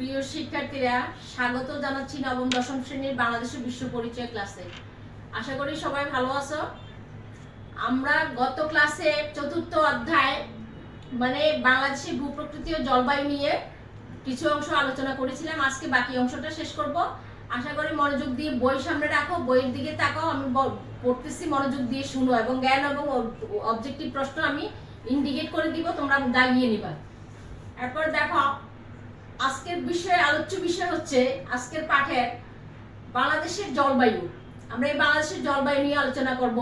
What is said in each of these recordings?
প্রিয় শিক্ষার্থীরা, স্বাগত জানাচ্ছি নবম দশম শ্রেণীর বাংলাদেশের বিশ্ব পরিচয় ক্লাসে। আশা করি সবাই ভালো আছো। আমরা গত ক্লাসে চতুর্থ অধ্যায় মানে বাংলাদেশের ভূপ্রকৃতি ও জলবায়ু নিয়ে কিছু অংশ আলোচনা করেছিলাম। আজকে বাকি অংশটা শেষ করব। আশা করি মনোযোগ দিয়ে বই সামনে রাখো, বইয়ের দিকে তাকাও, আমি পড়তেছি, মনোযোগ দিয়ে শুনো এবং জ্ঞান এবং অবজেক্টিভ প্রশ্ন আমি ইন্ডিকেট করে দিব, তোমরা দাগিয়ে নিবা। এরপর দেখো, আজকের আলোচ্য বিষয় হচ্ছে আজকের পাঠের বাংলাদেশের জলবায়ু। আমরা এই বাংলাদেশের জলবায়ু নিয়ে আলোচনা করব।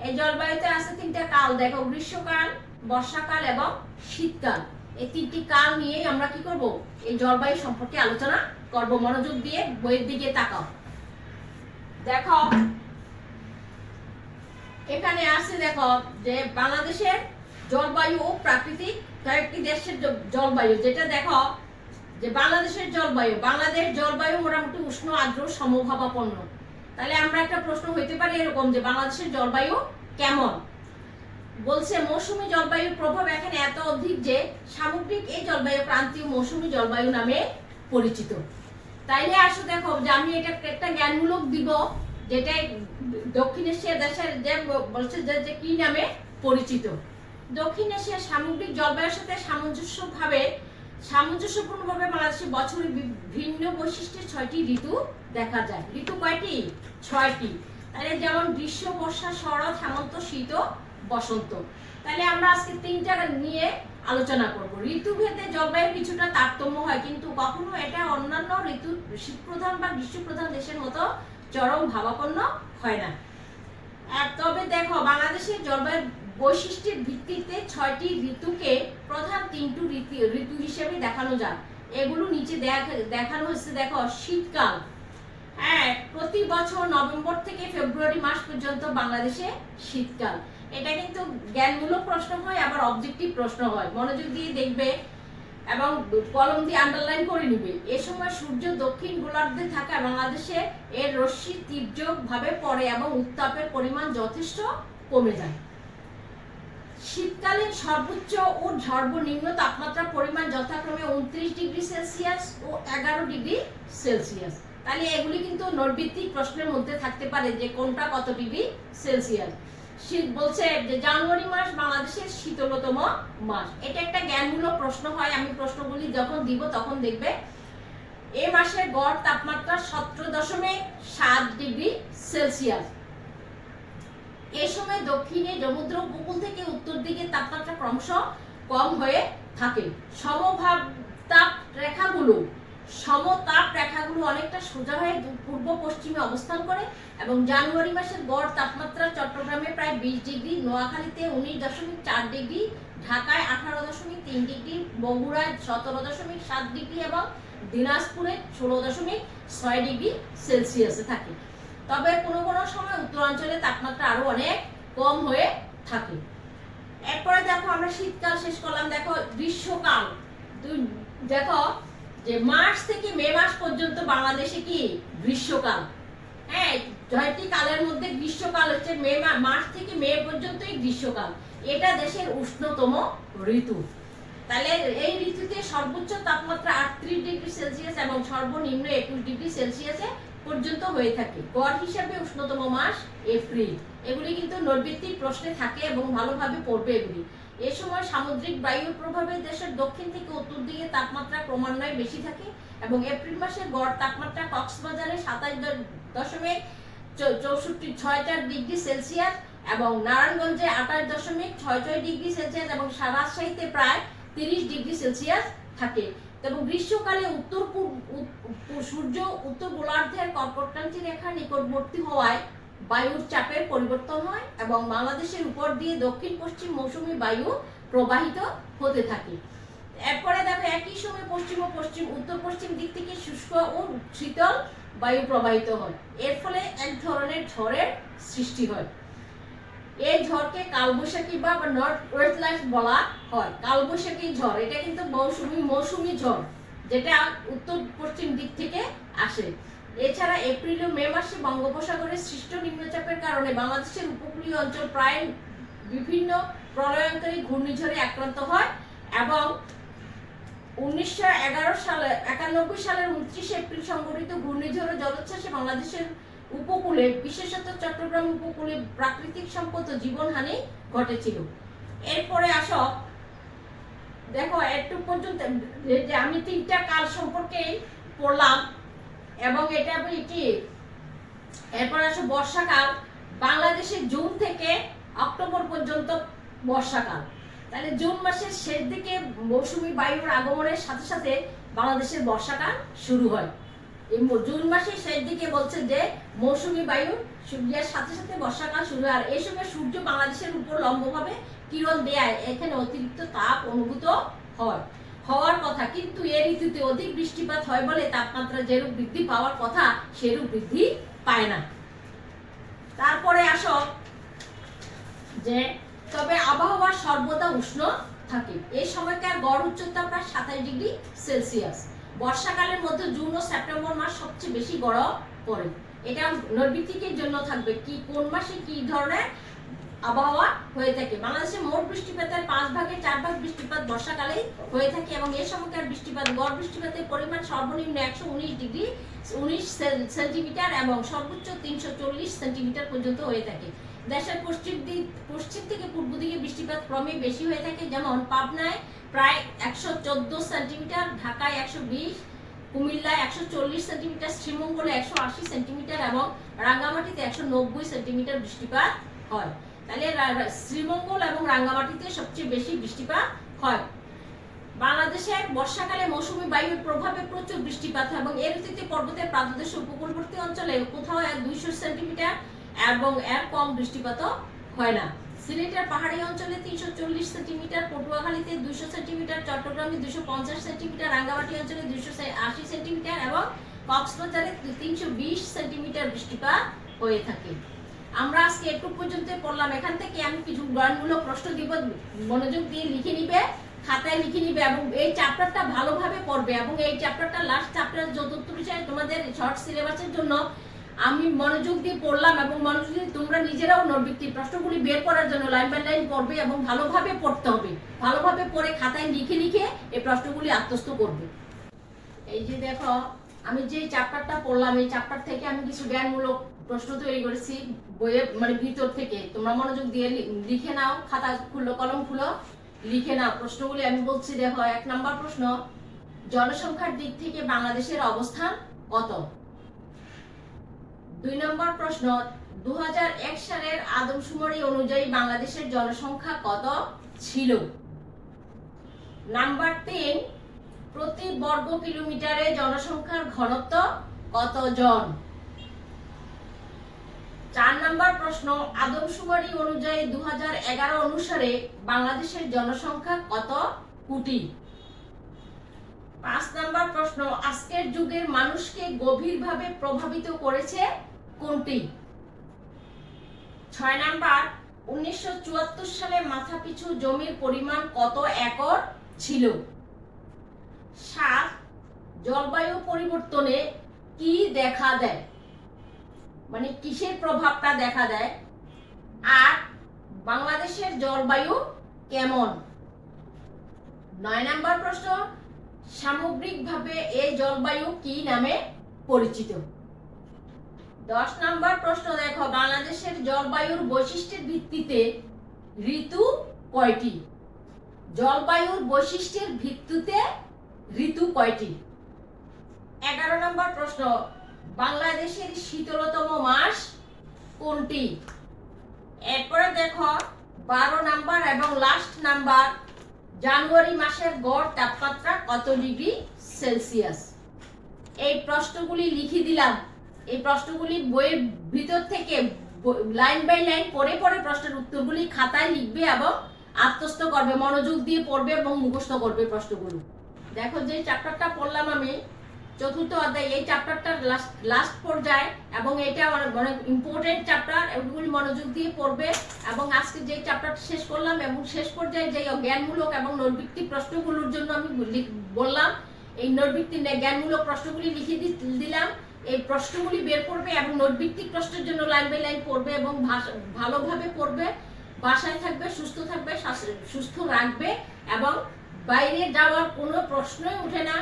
এই জলবায়ুতে আছে তিনটা কাল, দেখো, গ্রীষ্মকাল, বর্ষাকাল এবং শীতকাল। এই তিনটি কাল নিয়ে আমরা কি করব, এই জলবায়ু সম্পর্কে আলোচনা করব। মনোযোগ দিয়ে বইয়ের দিকে তাকাও। দেখো এখানে আছে, দেখো যে বাংলাদেশের জলবায়ু ও প্রাকৃতিক কয়েকটি দেশের জলবায়ু, যেটা দেখো যে বাংলাদেশের বাংলাদেশ জলবায়ু মোটামুটি উষ্ণ আর্দ্র সমভাবাপন্ন। তাহলে আমরা একটা প্রশ্ন হইতে পারে এরকম যে বাংলাদেশের জলবায়ু কেমন। বলছে মৌসুমী জলবায়ুর প্রভাব এখানে এত অধিক যে সামগ্রিক এই জলবায়ু ক্রান্তীয় মৌসুমী জলবায়ু নামে পরিচিত। তাইলে আসো দেখো যে আমি এটা একটা জ্ঞানমূলক দিব, যেটা দক্ষিণ এশিয়া দেশের যে বলছে যে কি নামে পরিচিত। দক্ষিণ এশিয়ার সামগ্রিক জলবায়ুর সাথে সামঞ্জস্যপূর্ণভাবে বাংলাদেশে বছরে ভিন্ন বৈশিষ্ট্যের 6টি ঋতু দেখা যায়। ঋতু কয়টি? 6টি। তাহলে যেমন গ্রীষ্ম, বর্ষা, শরৎ, হেমন্ত, শীত ও বসন্ত। তাহলে আমরা আজকে তিনটা নিয়ে আলোচনা করব। ঋতুভেদে জলবায়ুর কিছুটা তারতম্য হয়, কিন্তু কখনো এটা অন্যান্য ঋতু শীতপ্রধান বা গ্রীষ্মপ্রধান দেশের মতো চরম ভাবাপন্ন হয় না। তবে দেখো, বাংলাদেশের জলবায়ু বৈশিষ্ট্যের ভিত্তিতে 6টি ঋতুকে প্রধান 3টি ঋতু হিসেবে দেখানো যায়। এগুলো নিচে দেখানো হয়েছে। দেখো, শীতকাল, হ্যাঁ, প্রতি বছর নভেম্বর থেকে ফেব্রুয়ারি মাস পর্যন্ত বাংলাদেশে শীতকাল। এটা কিন্তু জ্ঞানমূলক প্রশ্ন হয়, আবার অবজেক্টিভ প্রশ্ন হয়। মনোযোগ দিয়ে দেখবে এবং কলম দিয়ে আন্ডারলাইন করে নিবে। এ সময় সূর্য দক্ষিণ গোলার্ধে থাকা বাংলাদেশে এর রশ্মি তীব্রভাবে পড়ে এবং উত্তাপের পরিমাণ যথেষ্ট কমে যায়। শীতকালীন সর্বোচ্চ ও সর্বনিম্ন তাপমাত্রার পরিমাণ যথাক্রমে 29 ডিগ্রি সেলসিয়াস ও 11 ডিগ্রি সেলসিয়াস। তাহলে এগুলি কিন্তু নৈর্ভিত্তিক প্রশ্নের মধ্যে থাকতে পারে যে কোনটা কত ডিগ্রি সেলসিয়াস। শীত বলছে যে জানুয়ারি মাস বাংলাদেশের শীতলতম মাস। এটা একটা জ্ঞানমূলক প্রশ্ন হয়, আমি প্রশ্নগুলি যখন দিব তখন দেখবে। এই মাসের গড় তাপমাত্রা 17.7 ডিগ্রি সেলসিয়াস। এই সময় দক্ষিণে সমুদ্র উপকূল থেকে উত্তর দিকে তাপমাত্রা ক্রমশ কম হয়ে থাকে। সমতাপ রেখাগুলো অনেকটা সোজা হয়ে পূর্ব পশ্চিমে অবস্থান করে এবং জানুয়ারি মাসের গড় তাপমাত্রা চট্টগ্রামে প্রায় 20 ডিগ্রি, নোয়াখালীতে 19.4 ডিগ্রি, ঢাকায় 18.3 ডিগ্রি, বগুড়ায় 17.7 ডিগ্রি এবং দিনাজপুরে 16.6 ডিগ্রি সেলসিয়াসে থাকে। তবে কোনো কোনো সময় উত্তরাঞ্চলে তাপমাত্রা আরো অনেক কম হয়ে থাকে। এরপরে দেখো, আমরা শীতকাল শেষ করলাম। দেখো গ্রীষ্মকাল, দেখো যে মার্চ থেকে মে মাস পর্যন্ত বাংলাদেশে কি গ্রীষ্মকাল। হ্যাঁ, 6টি কালের মধ্যে গ্রীষ্মকাল হচ্ছে মার্চ থেকে মে পর্যন্তই গ্রীষ্মকাল। এটা দেশের উষ্ণতম ঋতু। তাহলে এই ঋতুতে সর্বোচ্চ তাপমাত্রা 38 ডিগ্রি সেলসিয়াস এবং সর্বনিম্ন 21 ডিগ্রি সেলসিয়াসে পর্যন্ত হয়ে থাকে। গড় হিসাবে উষ্ণতম মাস এপ্রিল। এগুলি কিন্তু নৈর্ভিত্তিক প্রশ্নে থাকে এবং ভালোভাবে পড়বে এগুলি। এ সময় সামুদ্রিক বায়ুর প্রভাবে দেশের দক্ষিণ থেকে উত্তর দিকে তাপমাত্রা ক্রমান্বয়ে বেশি থাকে এবং এপ্রিল মাসে গড় তাপমাত্রা কক্সবাজারে 27.64 ডিগ্রি সেলসিয়াস এবং নারায়ণগঞ্জে 28.66 ডিগ্রি সেলসিয়াস এবং রাজশাহীতে প্রায় 30 ডিগ্রি সেলসিয়াস থাকে। এবং গ্রীষ্মকালে সূর্য উত্তর গোলার্ধের কর্কটক্রান্তি রেখার নিকটবর্তী হওয়ায় বায়ুর চাপের পরিবর্তন হয় এবং বাংলাদেশের উপর দিয়ে দক্ষিণ পশ্চিম মৌসুমী বায়ু প্রবাহিত হতে থাকে। এরপরে দেখো, একই সময় পশ্চিম ও উত্তর পশ্চিম দিক থেকে শুষ্ক ও শীতল বায়ু প্রবাহিত হয়। এর ফলে এক ধরনের ঝড়ের সৃষ্টি হয়। এই ঝড়কে কালবৈশাখী বা নর্থ ওয়েস্ট বলা হয়। কালবৈশাখী ঝড় এটা কিন্তু মৌসুমী ঝড়, যেটা উত্তর পশ্চিম দিক থেকে আসে। এছাড়া এপ্রিল ও মে মাসে বঙ্গোপসাগরের সৃষ্ট নিম্নচাপের কারণে বাংলাদেশের উপকূলীয় অঞ্চল প্রায় বিভিন্ন প্রলয়ঙ্কারী ঘূর্ণিঝড়ে আক্রান্ত হয় এবং 1991 সালের 29 এপ্রিল সংঘটিত ঘূর্ণিঝড় ও জলোচ্ছ্বাসে বাংলাদেশের উপকূলে, বিশেষত চট্টগ্রাম উপকূলে প্রাকৃতিক সম্পদ ও জীবনহানি ঘটেছিল। এরপরে আসো, দেখো একটু পর্যন্ত যে আমি 3টা কাল সম্পর্কে পড়লাম এবং এটা কি। এরপর আসো বর্ষাকাল। বাংলাদেশে জুন থেকে অক্টোবর পর্যন্ত বর্ষাকাল। তাহলে জুন মাসের শেষ দিকে মৌসুমী বায়ুর আগমনের সাথে সাথে বাংলাদেশের বর্ষাকাল শুরু হয়। এই জুন মাসের শেষ দিকে বলছে যে মৌসুমী বায়ু সূর্যের সাথে সাথে বর্ষাকাল শুরু হয়। আর এই সময় সূর্য বাংলাদেশের উপর লম্বভাবে কিরণ দেয়, এখানে অতিরিক্ত তাপ অনুভূত হওয়ার কথা, কিন্তু এই ঋতুতে অধিক বৃষ্টিপাত হয় বলে তাপমাত্রা যেরূপ বৃদ্ধি পাওয়ার কথা সেরূপ বৃদ্ধি পায় না। তারপরে আসো যে তবে আবহাওয়া সর্বদা উষ্ণ থাকে। এই সময়কার গড় উচ্চতা প্রায় 27 ডিগ্রি সেলসিয়াস। বর্ষাকালের মধ্যে জুন ও সেপ্টেম্বর মাস সবচেয়ে বেশি গরম পড়ে। এটা নৈর্ব্যক্তিকের জন্য থাকবে কি কোন মাসে কি ধরনের আবহাওয়া হয়ে থাকে। বাংলাদেশে মোট বৃষ্টিপাতের 5 ভাগের 4 ভাগ বৃষ্টিপাত বর্ষাকালেই হয়ে থাকে এবং এই সময়কার বৃষ্টিপাত গড় বৃষ্টিপাতের পরিমাণ সর্বনিম্ন 119 সেন্টিমিটার এবং সর্বোচ্চ 340 সেন্টিমিটার পর্যন্ত হয়ে থাকে। দেশের পশ্চিম থেকে পূর্ব দিকে বৃষ্টিপাত ক্রমে বেশি হয়ে থাকে, যেমন পাবনায় প্রায় 114 সেন্টিমিটার, ঢাকায় 120, কুমিল্লায় 140 সেন্টিমিটার, শ্রীমঙ্গলে 180 সেন্টিমিটার এবং রাঙ্গামাটিতে 190 সেন্টিমিটার বৃষ্টিপাত হয়। তাহলে শ্রীমঙ্গল এবং রাঙ্গামাটিতে সবচেয়ে বেশি বৃষ্টিপাত হয়। বাংলাদেশের বর্ষাকালে মৌসুমী বায়ুর প্রভাবে প্রচুর বৃষ্টিপাত হয় এবং এর ঋতুতে পর্বতের পাদদেশ উপকূলবর্তী অঞ্চলে কোথাও 200 সেন্টিমিটার এবং এর কম বৃষ্টিপাত হয় না। সিলেটের পাহাড়ি অঞ্চলে 340 সেন্টিমিটার, পটুয়াখালীতে 200 সেন্টিমিটার, চট্টগ্রামে 250 সেন্টিমিটার, রাঙ্গামাটি অঞ্চলে 280 সেন্টিমিটার এবং কক্সবাজারে 320 সেন্টিমিটার বৃষ্টিপাত হয়ে থাকে। আমরা আজকে একটু পর্যন্ত পড়লাম। এখান থেকে আমি কিছু জ্ঞানমূলক প্রশ্ন দিব, মনোযোগ দিয়ে লিখে নিবে, খাতায় লিখে নিবে এবং এই চ্যাপ্টারটা ভালোভাবে পড়বে এবং এই চ্যাপ্টারটা লাস্ট চ্যাপ্টার চতুর্থ বিষয় তোমাদের শর্ট সিলেবাসের জন্য আমি মনোযোগ দিয়ে পড়লাম এবং মনোযোগ দিয়ে তোমরা নিজেরাও নৈর্ব্যক্তিক প্রশ্নগুলি বের করার জন্য লাইন বাই লাইন পড়বে এবং ভালোভাবে পড়তে হবে। ভালোভাবে পড়ে খাতায় লিখে লিখে এই প্রশ্নগুলি আত্মস্থ করবে। এই যে দেখো আমি যে চ্যাপ্টারটা পড়লাম এই চ্যাপ্টার থেকে আমি কিছু জ্ঞানমূলক প্রশ্ন তৈরি করেছি বইয়ে, মানে ভিতর থেকে। তোমরা মনোযোগ দিয়ে লিখে নাও, খাতা খুলো, কলম খুলো, লিখে নাও প্রশ্নগুলি। আমি বলছি, দেখো 1 নম্বর প্রশ্ন, জনসংখ্যার দিক থেকে বাংলাদেশের অবস্থান কত? 2 নম্বর প্রশ্ন, 2001 সালের আদমশুমারি অনুযায়ী বাংলাদেশের জনসংখ্যা কত ছিল? নাম্বার 3, প্রতি বর্গ কিলোমিটারে জনসংখ্যার ঘনত্ব কত জন? 4 নম্বর প্রশ্ন, আদমশুমারি অনুযায়ী 2011 অনুসারে বাংলাদেশের জনসংখ্যা কত কোটি? 5 নম্বর প্রশ্ন, আজকের যুগের মানুষকে গভীরভাবে প্রভাবিত করেছে কোনটি? 6 নম্বর, 1974 সালে মাথাপিছু জমির পরিমাণ কত একর ছিল? 7, জলবায়ু পরিবর্তনে কি দেখা দেয়, মানে কিসের প্রভাবটা দেখা দেয়? 8, বাংলাদেশের জলবায়ু কেমন? 9 নম্বর প্রশ্ন, সামগ্রিকভাবে এই জলবায়ু কি নামে পরিচিত? 10 নম্বর প্রশ্ন, দেখো বাংলাদেশের জলবায়ুর বৈশিষ্ট্যের ভিত্তিতে ঋতু কয়টি? জলবায়ুর বৈশিষ্ট্যের ভিত্তিতে ঋতু কয়টি? 11 নম্বর প্রশ্ন, বাংলাদেশের শীতলতম মাস কোনটি? এরপরে দেখো 12 নাম্বার এবং লাস্ট নাম্বার, জানুয়ারি মাসের গড় তাপমাত্রা কত ডিগ্রি সেলসিয়াস? এই প্রশ্নগুলি লিখে দিলাম। এই প্রশ্নগুলি বইয়ের ভিতর থেকে লাইন বাই লাইন পড়ে পড়ে প্রশ্নের উত্তরগুলি খাতায় লিখবে এবং আত্মস্থ করবে, মনোযোগ দিয়ে পড়বে এবং মুখস্থ করবে প্রশ্নগুলো। দেখো যে চ্যাপ্টারটা পড়লাম আমি, চতুর্থ অধ্যায়, এই চ্যাপ্টারটার লাস্ট পর্যায়ে এবং এটা অনেক ইম্পর্টেন্ট চ্যাপ্টার, এগুলি মনোযোগ দিয়ে পড়বে এবং আজকে যে চ্যাপ্টারটা শেষ করলাম এবং শেষ পর্যায়ে যে জ্ঞানমূলক এবং নৈর্ব্যক্তিক প্রশ্নগুলোর জন্য আমি বললাম, এই নৈর্ব্যক্তিক জ্ঞানমূলক প্রশ্নগুলি লিখে দিলাম। এই প্রশ্নগুলি বের করবে এবং নৈর্ব্যক্তিক প্রশ্নের জন্য লাইন বাই লাইন পড়বে এবং ভালোভাবে পড়বে। বাসায় থাকবে, সুস্থ থাকবে, সুস্থ রাখবে এবং বাইরে যাওয়ার কোনো প্রশ্নই ওঠে না।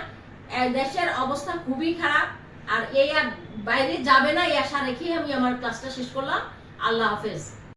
দেশের অবস্থা খুবই খারাপ, আর এই আর বাইরে যাবে না এই আশা রেখেই আমি আমার ক্লাসটা শেষ করলাম। আল্লাহ হাফেজ।